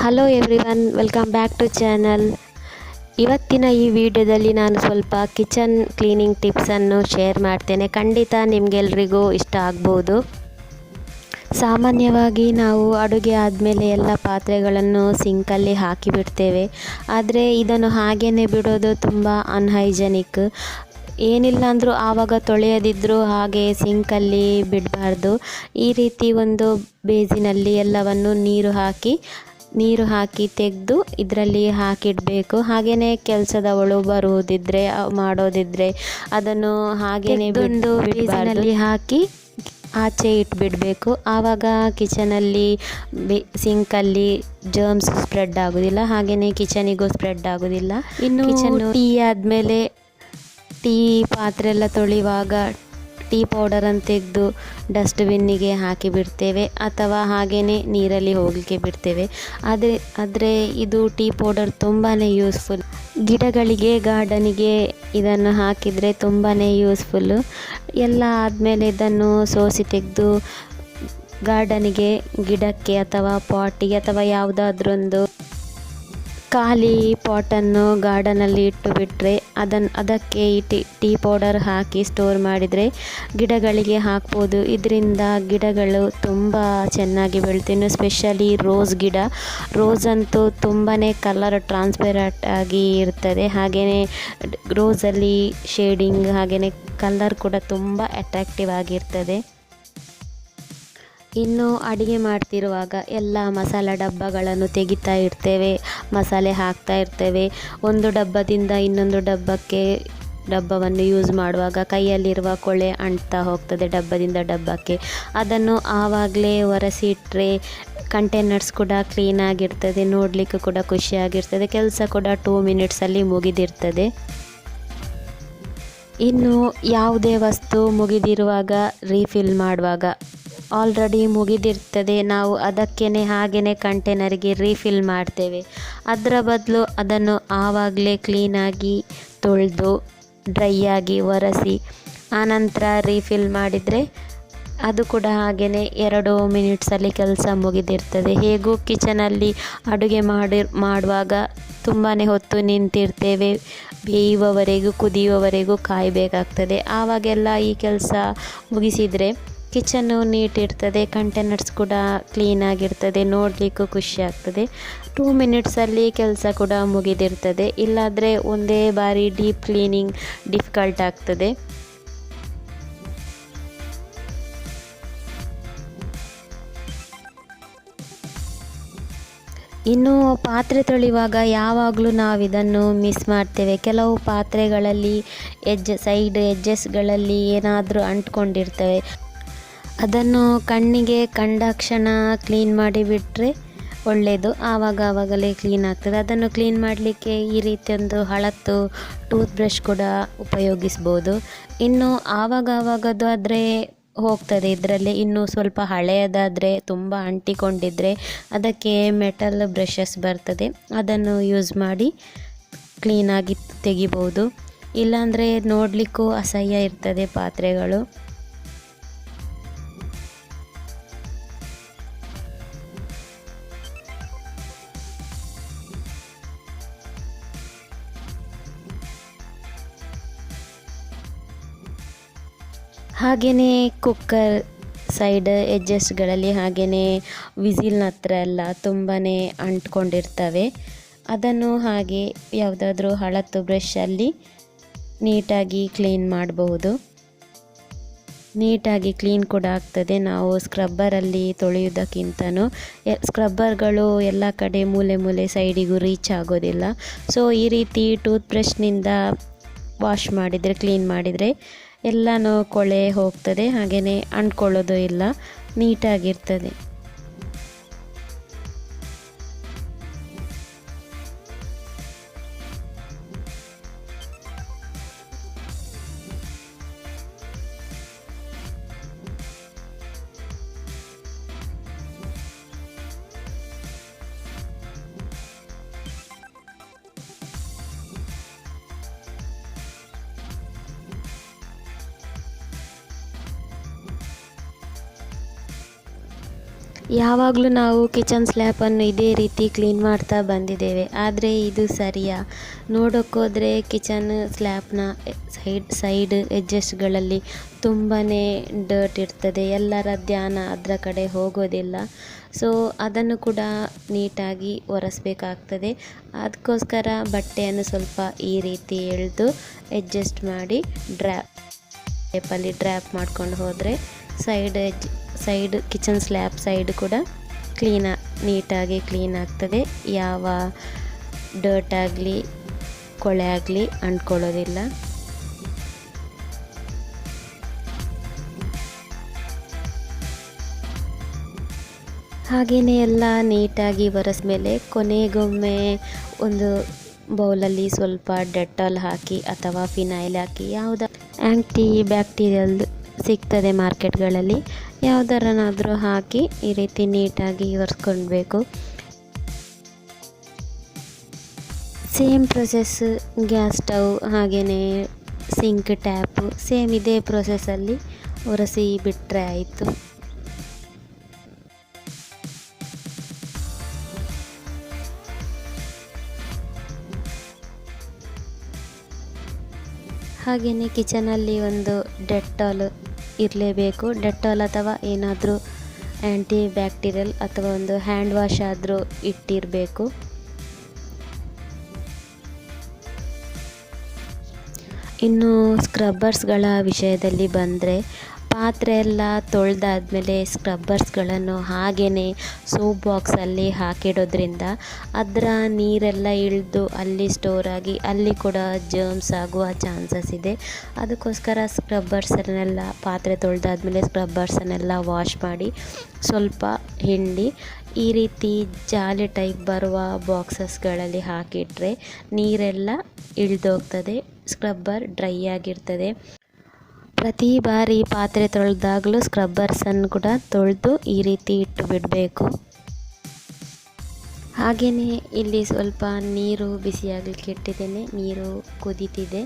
Hello everyone, welcome back to channel. ಇವತ್ತಿನ ಈ ವಿಡಿಯೋದಲ್ಲಿ ನಾನು ಸ್ವಲ್ಪ ಕಿಚನ್ ಕ್ಲೀನಿಂಗ್ ಟಿಪ್ಸನ್ನು ಶೇರ್ ಮಾಡ್ತೇನೆ. ಖಂಡಿತ ನಿಮಗೆಲ್ರಿಗೂ ಇಷ್ಟ ಆಗ್ಬೋದು. ಸಾಮಾನ್ಯವಾಗಿ ನಾವು ಅಡುಗೆ ಆದಮೇಲೆ ಎಲ್ಲ ಪಾತ್ರೆಗಳನ್ನು ಸಿಂಕಲ್ಲಿ ಹಾಕಿಬಿಡ್ತೇವೆ. ಆದರೆ ಇದನ್ನು ಹಾಗೇ ಬಿಡೋದು ತುಂಬ ಅನ್ಹೈಜೆನಿಕ್. ಏನಿಲ್ಲ ಅಂದರೂ ಆವಾಗ ತೊಳೆಯದಿದ್ದರೂ ಹಾಗೆ ಸಿಂಕಲ್ಲಿ ಬಿಡಬಾರ್ದು. ಈ ರೀತಿ ಒಂದು ಬೇಸಿನಲ್ಲಿ ಎಲ್ಲವನ್ನು ನೀರು ಹಾಕಿ ತೆಗೆದು ಇದರಲ್ಲಿ ಹಾಕಿಡಬೇಕು. ಹಾಗೆಯೇ ಕೆಲಸದವಳು ಮಾಡೋದಿದ್ದರೆ ಅದನ್ನು ಹಾಗೆಯೇ ಒಂದು ಬೇಸಿನಲ್ಲಿ ಹಾಕಿ ಆಚೆ ಇಟ್ಬಿಡಬೇಕು. ಆವಾಗ ಕಿಚನಲ್ಲಿ ಸಿಂಕಲ್ಲಿ ಜರ್ಮ್ಸ್ ಸ್ಪ್ರೆಡ್ ಆಗೋದಿಲ್ಲ, ಹಾಗೆಯೇ ಕಿಚನಿಗೂ ಸ್ಪ್ರೆಡ್ ಆಗೋದಿಲ್ಲ. ಇನ್ನು ಟೀ ಆದಮೇಲೆ ಪಾತ್ರೆ ಎಲ್ಲ ತೊಳೆಯುವಾಗ ಟೀ ಪೌಡರನ್ನು ತೆಗೆದು ಡಸ್ಟ್ಬಿನ್ನಿಗೆ ಹಾಕಿಬಿಡ್ತೇವೆ ಅಥವಾ ಹಾಗೆಯೇ ನೀರಲ್ಲಿ ಹೋಗಲಿಕ್ಕೆ ಬಿಡ್ತೇವೆ. ಆದರೆ ಇದು ಟೀ ಪೌಡರ್ ತುಂಬಾ ಯೂಸ್ಫುಲ್. ಗಿಡಗಳಿಗೆ, ಗಾರ್ಡನಿಗೆ ಇದನ್ನು ಹಾಕಿದರೆ ತುಂಬಾ ಯೂಸ್ಫುಲ್ಲು. ಎಲ್ಲ ಆದಮೇಲೆ ಇದನ್ನು ಸೋಸಿ ತೆಗೆದು ಗಾರ್ಡನಿಗೆ, ಗಿಡಕ್ಕೆ ಅಥವಾ ಪಾಟಿಗೆ ಅಥವಾ ಯಾವುದಾದ್ರೊಂದು ಖಾಲಿ ಪಾಟನ್ನು ಗಾರ್ಡನಲ್ಲಿ ಇಟ್ಟು ಬಿಟ್ಟರೆ ಅದಕ್ಕೆ ಈ ಟೀ ಪೌಡರ್ ಹಾಕಿ ಸ್ಟೋರ್ ಮಾಡಿದರೆ ಗಿಡಗಳಿಗೆ ಹಾಕ್ಬೋದು. ಇದರಿಂದ ಗಿಡಗಳು ತುಂಬ ಚೆನ್ನಾಗಿ ಬೆಳಿತೀವಿ. ಸ್ಪೆಷಲಿ ರೋಸ್ ಅಂತೂ ತುಂಬಾ ಕಲರ್ ಟ್ರಾನ್ಸ್ಪೆರೆಂಟ್ ಆಗಿ ಇರ್ತದೆ. ಹಾಗೆಯೇ ರೋಸಲ್ಲಿ ಶೇಡಿಂಗ್, ಹಾಗೆಯೇ ಕಲರ್ ಕೂಡ ತುಂಬ ಅಟ್ರಾಕ್ಟಿವ್ ಆಗಿರ್ತದೆ. ಇನ್ನು ಅಡುಗೆ ಮಾಡ್ತಿರುವಾಗ ಎಲ್ಲ ಮಸಾಲೆ ಡಬ್ಬಗಳನ್ನು ತೆಗಿತಾ ಇರ್ತೇವೆ, ಮಸಾಲೆ ಹಾಕ್ತಾ ಇರ್ತೇವೆ. ಒಂದು ಡಬ್ಬದಿಂದ ಇನ್ನೊಂದು ಡಬ್ಬವನ್ನು ಯೂಸ್ ಮಾಡುವಾಗ ಕೈಯಲ್ಲಿರುವ ಕೊಳೆ ಅಂಟ್ತಾ ಹೋಗ್ತದೆ ಡಬ್ಬದಿಂದ ಡಬ್ಬಕ್ಕೆ. ಅದನ್ನು ಆವಾಗಲೇ ಒರೆಸಿ ಇಟ್ಟರೆ ಕಂಟೈನರ್ಸ್ ಕೂಡ ಕ್ಲೀನಾಗಿರ್ತದೆ, ನೋಡಲಿಕ್ಕೂ ಕೂಡ ಖುಷಿಯಾಗಿರ್ತದೆ, ಕೆಲಸ ಕೂಡ 2 ಮಿನಿಟ್ಸಲ್ಲಿ ಮುಗಿದಿರ್ತದೆ. ಇನ್ನು ಯಾವುದೇ ವಸ್ತು ಮುಗಿದಿರುವಾಗ ರೀಫಿಲ್ ಮಾಡುವಾಗ ಆಲ್ರೆಡಿ ಮುಗಿದಿರ್ತದೆ, ನಾವು ಹಾಗೆಯೇ ಕಂಟೈನರಿಗೆ ರೀಫಿಲ್ ಮಾಡ್ತೇವೆ. ಅದರ ಬದಲು ಅದನ್ನು ಆವಾಗಲೇ ಕ್ಲೀನಾಗಿ ತೊಳೆದು ಡ್ರೈಯಾಗಿ ಒರೆಸಿ ಆನಂತರ ರೀಫಿಲ್ ಮಾಡಿದರೆ ಅದು ಕೂಡ ಹಾಗೆಯೇ 2 ಮಿನಿಟ್ಸಲ್ಲಿ ಕೆಲಸ ಮುಗಿದಿರ್ತದೆ. ಹೇಗೂ ಕಿಚನಲ್ಲಿ ಅಡುಗೆ ಮಾಡುವಾಗ ತುಂಬಾ ಹೊತ್ತು ನಿಂತಿರ್ತೇವೆ, ಕುದಿಯುವವರೆಗೂ ಕಾಯಬೇಕಾಗ್ತದೆ. ಆವಾಗೆಲ್ಲ ಈ ಕೆಲಸ ಮುಗಿಸಿದರೆ ಕಿಚನ್ನು ನೀಟ್ ಇರ್ತದೆ, ಕಂಟೈನರ್ಸ್ ಕೂಡ ಕ್ಲೀನಾಗಿರ್ತದೆ, ನೋಡಲಿಕ್ಕೂ ಖುಷಿ ಆಗ್ತದೆ. 2 ಮಿನಿಟ್ಸಲ್ಲಿ ಕೆಲಸ ಕೂಡ ಮುಗಿದಿರ್ತದೆ. ಇಲ್ಲಾಂದರೆ ಒಂದೇ ಬಾರಿ ಡೀಪ್ ಕ್ಲೀನಿಂಗ್ ಡಿಫಿಕಲ್ಟ್ ಆಗ್ತದೆ. ಇನ್ನು ಪಾತ್ರೆ ತೊಳೆಯುವಾಗ ಯಾವಾಗಲೂ ನಾವು ಇದನ್ನು ಮಿಸ್ ಮಾಡ್ತೇವೆ. ಕೆಲವು ಪಾತ್ರೆಗಳಲ್ಲಿ ಸೈಡ್ ಎಡ್ಜಸ್ಗಳಲ್ಲಿ ಏನಾದರೂ ಅಂಟ್ಕೊಂಡಿರ್ತವೆ. ಅದನ್ನು ಕಣ್ಣಿಗೆ ಕಂಡಕ್ಷಣ ಕ್ಲೀನ್ ಮಾಡಿಬಿಟ್ರೆ ಒಳ್ಳೆಯದು. ಆವಾಗಲೇ ಕ್ಲೀನ್ ಆಗ್ತದೆ. ಅದನ್ನು ಕ್ಲೀನ್ ಮಾಡಲಿಕ್ಕೆ ಈ ರೀತಿಯೊಂದು ಹಳತ್ತು ಟೂತ್ ಬ್ರಷ್ ಕೂಡ ಉಪಯೋಗಿಸ್ಬೋದು. ಇನ್ನು ಆವಾಗದು ಆದರೆ ಹೋಗ್ತದೆ ಇದರಲ್ಲಿ. ಇನ್ನು ಸ್ವಲ್ಪ ಹಳೆಯದಾದರೆ, ತುಂಬ ಅಂಟಿಕೊಂಡಿದ್ದರೆ ಅದಕ್ಕೆ ಮೆಟಲ್ ಬ್ರಷಸ್ ಬರ್ತದೆ, ಅದನ್ನು ಯೂಸ್ ಮಾಡಿ ಕ್ಲೀನಾಗಿ ತೆಗಿಬೋದು. ಇಲ್ಲಾಂದರೆ ನೋಡಲಿಕ್ಕೂ ಅಸಹ್ಯ ಇರ್ತದೆ ಪಾತ್ರೆಗಳು. ಹಾಗೆಯೇ ಕುಕ್ಕರ್ ಸೈಡ್ ಎಡ್ಜಸ್ಟ್ಗಳಲ್ಲಿ, ಹಾಗೆಯೇ ವಿಸಿಲ್ನ ಹತ್ರ ಎಲ್ಲ ತುಂಬಾ ಅಂಟ್ಕೊಂಡಿರ್ತವೆ. ಅದನ್ನು ಹಾಗೆ ಯಾವುದಾದ್ರೂ ಹಳತ್ತು ಬ್ರಷಲ್ಲಿ ನೀಟಾಗಿ ಕ್ಲೀನ್ ಮಾಡಬಹುದು. ನೀಟಾಗಿ ಕ್ಲೀನ್ ಕೂಡ ಆಗ್ತದೆ. ನಾವು ಸ್ಕ್ರಬ್ಬರಲ್ಲಿ ತೊಳೆಯೋದಕ್ಕಿಂತನೂ ಸ್ಕ್ರಬ್ಬರ್ಗಳು ಎಲ್ಲ ಕಡೆ ಮೂಲೆ ಸೈಡಿಗೂ ರೀಚ್ ಆಗೋದಿಲ್ಲ. ಸೊ ಈ ರೀತಿ ಟೂತ್ ಬ್ರಷ್ನಿಂದ ಕ್ಲೀನ್ ಮಾಡಿದರೆ ಎಲ್ಲನೂ ಕೊಳೆ ಹೋಗ್ತದೆ, ಹಾಗೆಯೇ ಅಂಟ್ಕೊಳ್ಳೋದು ಇಲ್ಲ, ನೀಟಾಗಿರ್ತದೆ. ಯಾವಾಗಲೂ ನಾವು ಕಿಚನ್ ಸ್ಲ್ಯಾಪನ್ನು ಇದೇ ರೀತಿ ಕ್ಲೀನ್ ಮಾಡ್ತಾ ಬಂದಿದ್ದೇವೆ, ಆದರೆ ಇದು ಸರಿಯಾ? ನೋಡೋಕ್ಕೋದ್ರೆ ಕಿಚನ್ ಸ್ಲ್ಯಾಪ್ನ ಸೈಡ್ ಎಡ್ಜಸ್ಟ್ಗಳಲ್ಲಿ ತುಂಬಾ ಡರ್ಟ್ ಇರ್ತದೆ, ಎಲ್ಲರ ಧ್ಯಾನ ಅದರ ಕಡೆ ಹೋಗೋದಿಲ್ಲ. ಸೊ ಅದನ್ನು ಕೂಡ ನೀಟಾಗಿ ಒರೆಸ್ಬೇಕಾಗ್ತದೆ. ಅದಕ್ಕೋಸ್ಕರ ಬಟ್ಟೆಯನ್ನು ಸ್ವಲ್ಪ ಈ ರೀತಿ ಎಳೆದು ಅಡ್ಜಸ್ಟ್ ಮಾಡಿ ಟೇಪಲ್ಲಿ ಡ್ರ್ಯಾಪ್ ಮಾಡ್ಕೊಂಡು ಹೋದರೆ ಸೈಡ್ ಕಿಚನ್ ಸ್ಲ್ಯಾಬ್ ಸೈಡ್ ಕೂಡ ನೀಟಾಗಿ ಕ್ಲೀನ್ ಆಗ್ತದೆ. ಯಾವ ಡರ್ಟ್ ಆಗಲಿ ಕೊಳೆ ಆಗಲಿ ಅಂಟ್ಕೊಳ್ಳೋದಿಲ್ಲ. ಹಾಗೆಯೇ ಎಲ್ಲ ನೀಟಾಗಿ ಒರೆಸ್ಮೇಲೆ ಕೊನೆಗೊಮ್ಮೆ ಒಂದು ಬೌಲಲ್ಲಿ ಸ್ವಲ್ಪ ಡೆಟಾಲ್ ಹಾಕಿ ಅಥವಾ ಫಿನೈಲ್ ಹಾಕಿ, ಆ್ಯಂಟಿ ಬ್ಯಾಕ್ಟೀರಿಯಲ್ ಸಿಗ್ತದೆ ಮಾರ್ಕೆಟ್ಗಳಲ್ಲಿ, ಯಾವುದರನಾದರೂ ಹಾಕಿ ಈ ರೀತಿ ನೀಟಾಗಿ ಒರೆಸ್ಕೊಳ್ಬೇಕು. ಸೇಮ್ ಪ್ರೊಸೆಸ್ ಗ್ಯಾಸ್ ಸ್ಟವ್ ಹಾಗೆಯೇ ಸಿಂಕ್ ಟ್ಯಾಪು ಸೇಮ್ ಇದೇ ಪ್ರೊಸೆಸ್ಸಲ್ಲಿ ಒರೆಸಿ ಬಿಟ್ಟರೆ ಆಯಿತು. ಹಾಗೆಯೇ ಕಿಚನಲ್ಲಿ ಒಂದು ಡೆಟಾಲ್ ಇರಲೇಬೇಕು. ಡೆಟಾಲ್ ಅಥವಾ ಏನಾದರೂ ಆ್ಯಂಟಿ ಬ್ಯಾಕ್ಟೀರಿಯಲ್ ಅಥವಾ ಒಂದು ಹ್ಯಾಂಡ್ ವಾಶ್ ಆದರೂ ಇಟ್ಟಿರಬೇಕು. ಇನ್ನು ಸ್ಕ್ರಬ್ಬರ್ಸ್ಗಳ ವಿಷಯದಲ್ಲಿ ಬಂದರೆ, ಪಾತ್ರೆ ಎಲ್ಲ ತೊಳೆದಾದ್ಮೇಲೆ ಸ್ಕ್ರಬ್ಬರ್ಸ್ಗಳನ್ನು ಹಾಗೆಯೇ ಸೋಪ್ ಬಾಕ್ಸಲ್ಲಿ ಹಾಕಿಡೋದ್ರಿಂದ ಅದರ ನೀರೆಲ್ಲ ಇಳಿದು ಅಲ್ಲಿ ಸ್ಟೋರ್ ಆಗಿ ಅಲ್ಲಿ ಕೂಡ ಜರ್ಮ್ಸ್ ಆಗುವ ಚಾನ್ಸಸ್ ಇದೆ. ಅದಕ್ಕೋಸ್ಕರ ಸ್ಕ್ರಬ್ಬರ್ಸನ್ನೆಲ್ಲ ಪಾತ್ರೆ ತೊಳೆದಾದ್ಮೇಲೆ ಸ್ಕ್ರಬ್ಬರ್ಸನ್ನೆಲ್ಲ ವಾಶ್ ಮಾಡಿ ಸ್ವಲ್ಪ ಹಿಂಡಿ ಈ ರೀತಿ ಜಾಲಿ ಟೈಪ್ ಬರುವ ಬಾಕ್ಸಸ್ಗಳಲ್ಲಿ ಹಾಕಿಟ್ರೆ ನೀರೆಲ್ಲ ಇಳಿದೋಗ್ತದೆ, ಸ್ಕ್ರಬ್ಬರ್ ಡ್ರೈ ಆಗಿರ್ತದೆ. ಪ್ರತಿ ಬಾರಿ ಪಾತ್ರೆ ತೊಳೆದಾಗಲೂ ಸ್ಕ್ರಬ್ಬರ್ಸನ್ನು ಕೂಡ ತೊಳೆದು ಈ ರೀತಿ ಇಟ್ಟು ಬಿಡಬೇಕು. ಹಾಗೆಯೇ ಇಲ್ಲಿ ಸ್ವಲ್ಪ ನೀರು ಬಿಸಿಯಾಗಲಿಕ್ಕೆ ಇಟ್ಟಿದ್ದೇನೆ, ನೀರು ಕುದೀತಿದೆ.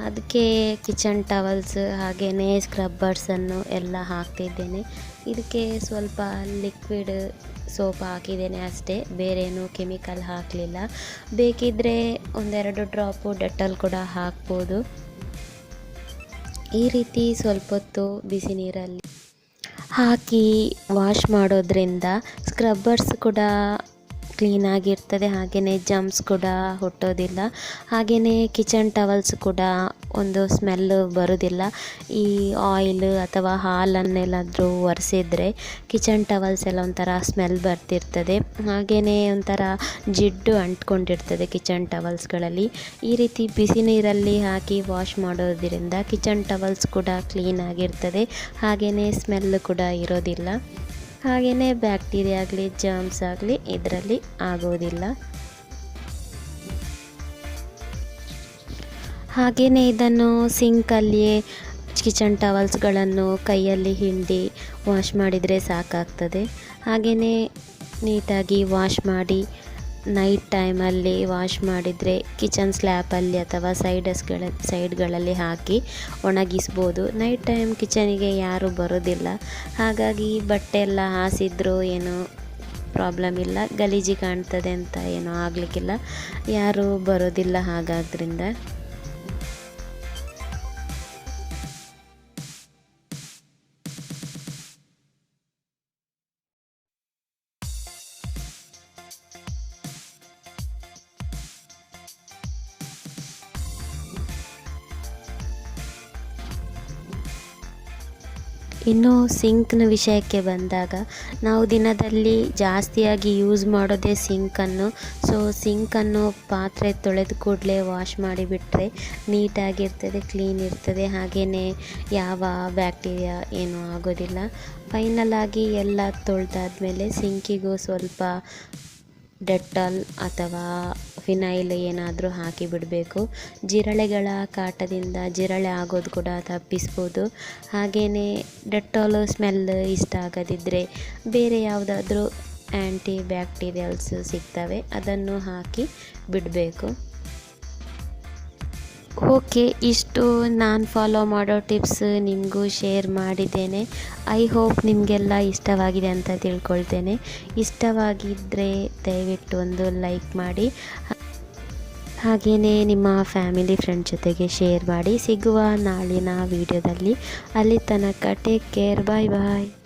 ಅದಕ್ಕೆ ಕಿಚನ್ ಟವಲ್ಸ್ ಹಾಗೆಯೇ ಸ್ಕ್ರಬ್ಬರ್ಸನ್ನು ಎಲ್ಲ ಹಾಕ್ತಿದ್ದೇನೆ. ಇದಕ್ಕೆ ಸ್ವಲ್ಪ ಲಿಕ್ವಿಡ್ ಸೋಪ್ ಹಾಕಿದ್ದೇನೆ ಅಷ್ಟೇ, ಬೇರೇನು ಕೆಮಿಕಲ್ ಹಾಕಲಿಲ್ಲ. ಬೇಕಿದ್ದರೆ ಒಂದೆರಡು ಡ್ರಾಪು ಡೆಟಾಲ್ ಕೂಡ ಹಾಕ್ಬೋದು. ಈ ರೀತಿ ಸ್ವಲ್ಪ ಹೊತ್ತು ಬಿಸಿ ನೀರಲ್ಲಿ ಹಾಕಿ ವಾಶ್ ಮಾಡೋದ್ರಿಂದ ಸ್ಕ್ರಬ್ಬರ್ಸ್ ಕೂಡ ಕ್ಲೀನಾಗಿರ್ತದೆ, ಹಾಗೆಯೇ ಜಮ್ಸ್ ಕೂಡ ಹುಟ್ಟೋದಿಲ್ಲ. ಹಾಗೆಯೇ ಕಿಚನ್ ಟವಲ್ಸ್ ಕೂಡ ಒಂದು ಸ್ಮೆಲ್ಲು ಬರೋದಿಲ್ಲ. ಈ ಆಯಿಲ್ ಅಥವಾ ಹಾಲನ್ನೆಲ್ಲಾದರೂ ಒರೆಸಿದ್ರೆ ಕಿಚನ್ ಟವಲ್ಸ್ ಎಲ್ಲ ಒಂಥರ ಸ್ಮೆಲ್ ಬರ್ತಿರ್ತದೆ, ಹಾಗೆಯೇ ಒಂಥರ ಜಿಡ್ಡು ಅಂಟ್ಕೊಂಡಿರ್ತದೆ ಕಿಚನ್ ಟವಲ್ಸ್ಗಳಲ್ಲಿ. ಈ ರೀತಿ ಬಿಸಿ ನೀರಲ್ಲಿ ಹಾಕಿ ವಾಶ್ ಮಾಡೋದ್ರಿಂದ ಕಿಚನ್ ಟವಲ್ಸ್ ಕೂಡ ಕ್ಲೀನಾಗಿರ್ತದೆ, ಹಾಗೆಯೇ ಸ್ಮೆಲ್ಲು ಕೂಡ ಇರೋದಿಲ್ಲ. ಹಾಗೆಯೇ ಬ್ಯಾಕ್ಟೀರಿಯಾ ಆಗಲಿ ಜರ್ಮ್ಸ್ ಆಗಲಿ ಇದರಲ್ಲಿ ಆಗೋದಿಲ್ಲ. ಹಾಗೆಯೇ ಇದನ್ನು ಸಿಂಕಲ್ಲಿಯೇ ಕಿಚನ್ ಟವಲ್ಸ್ಗಳನ್ನು ಕೈಯಲ್ಲಿ ಹಿಂಡಿ ವಾಶ್ ಮಾಡಿದರೆ ಸಾಕಾಗ್ತದೆ. ಹಾಗೆಯೇ ನೀಟಾಗಿ ವಾಶ್ ಮಾಡಿ ನೈಟ್ ಟೈಮಲ್ಲಿ ವಾಶ್ ಮಾಡಿದರೆ ಕಿಚನ್ ಸ್ಲ್ಯಾಪಲ್ಲಿ ಅಥವಾ ಸೈಡ್ಗಳಲ್ಲಿ ಹಾಕಿ ಒಣಗಿಸ್ಬೋದು. ನೈಟ್ ಟೈಮ್ ಕಿಚನಿಗೆ ಯಾರೂ ಬರೋದಿಲ್ಲ, ಹಾಗಾಗಿ ಬಟ್ಟೆ ಎಲ್ಲ ಹಾಸಿದ್ರೂ ಏನೂ ಪ್ರಾಬ್ಲಮ್ ಇಲ್ಲ, ಗಲೀಜಿ ಕಾಣ್ತದೆ ಅಂತ ಏನೂ ಆಗಲಿಕ್ಕಿಲ್ಲ, ಯಾರೂ ಬರೋದಿಲ್ಲ. ಹಾಗಾದ್ರಿಂದ ಇನ್ನು ಸಿಂಕ್ನ ವಿಷಯಕ್ಕೆ ಬಂದಾಗ, ನಾವು ದಿನದಲ್ಲಿ ಜಾಸ್ತಿಯಾಗಿ ಯೂಸ್ ಮಾಡೋದೇ ಸಿಂಕನ್ನು. ಸೊ ಸಿಂಕನ್ನು ಪಾತ್ರೆ ತೊಳೆದ ಕೂಡಲೇ ವಾಶ್ ಮಾಡಿಬಿಟ್ರೆ ನೀಟಾಗಿರ್ತದೆ, ಕ್ಲೀನ್ ಇರ್ತದೆ, ಹಾಗೆಯೇ ಯಾವ ಬ್ಯಾಕ್ಟೀರಿಯಾ ಏನೂ ಆಗೋದಿಲ್ಲ. ಫೈನಲ್ ಆಗಿ ಎಲ್ಲ ತೊಳೆದಾದ್ಮೇಲೆ ಸಿಂಕಿಗೂ ಸ್ವಲ್ಪ ಡೆಟಾಲ್ ಅಥವಾ ಫಿನೈಲ್ ಏನಾದರೂ ಹಾಕಿ ಬಿಡಬೇಕು. ಜಿರಳೆಗಳ ಕಾಟದಿಂದ ಜಿರಳೆ ಆಗೋದು ಕೂಡ ತಪ್ಪಿಸ್ಬೋದು. ಹಾಗೆಯೇ ಡೆಟಾಲ್ ಸ್ಮೆಲ್ ಇಷ್ಟ ಆಗದಿದ್ದರೆ ಬೇರೆ ಯಾವುದಾದ್ರೂ ಆ್ಯಂಟಿ ಬ್ಯಾಕ್ಟೀರಿಯಲ್ಸ್ ಸಿಗ್ತವೆ, ಅದನ್ನು ಹಾಕಿ ಬಿಡಬೇಕು. ಓಕೆ, ಇಷ್ಟು ನಾನು ಫಾಲೋ ಮಾಡೋ ಟಿಪ್ಸ್ ನಿಮಗೂ ಶೇರ್ ಮಾಡಿದ್ದೇನೆ. ಐ ಹೋಪ್ ನಿಮಗೆಲ್ಲ ಇಷ್ಟವಾಗಿದೆ ಅಂತ ತಿಳ್ಕೊಳ್ತೇನೆ. ಇಷ್ಟವಾಗಿದ್ದರೆ ದಯವಿಟ್ಟು ಒಂದು ಲೈಕ್ ಮಾಡಿ, ಹಾಗೆಯೇ ನಿಮ್ಮ ಫ್ಯಾಮಿಲಿ ಫ್ರೆಂಡ್ ಜೊತೆಗೆ ಶೇರ್ ಮಾಡಿ. ಸಿಗುವ ನಾಳಿನ ವಿಡಿಯೋದಲ್ಲಿ. ಅಲ್ಲಿ ತನಕ ಟೇಕ್ ಕೇರ್, ಬಾಯ್ ಬಾಯ್.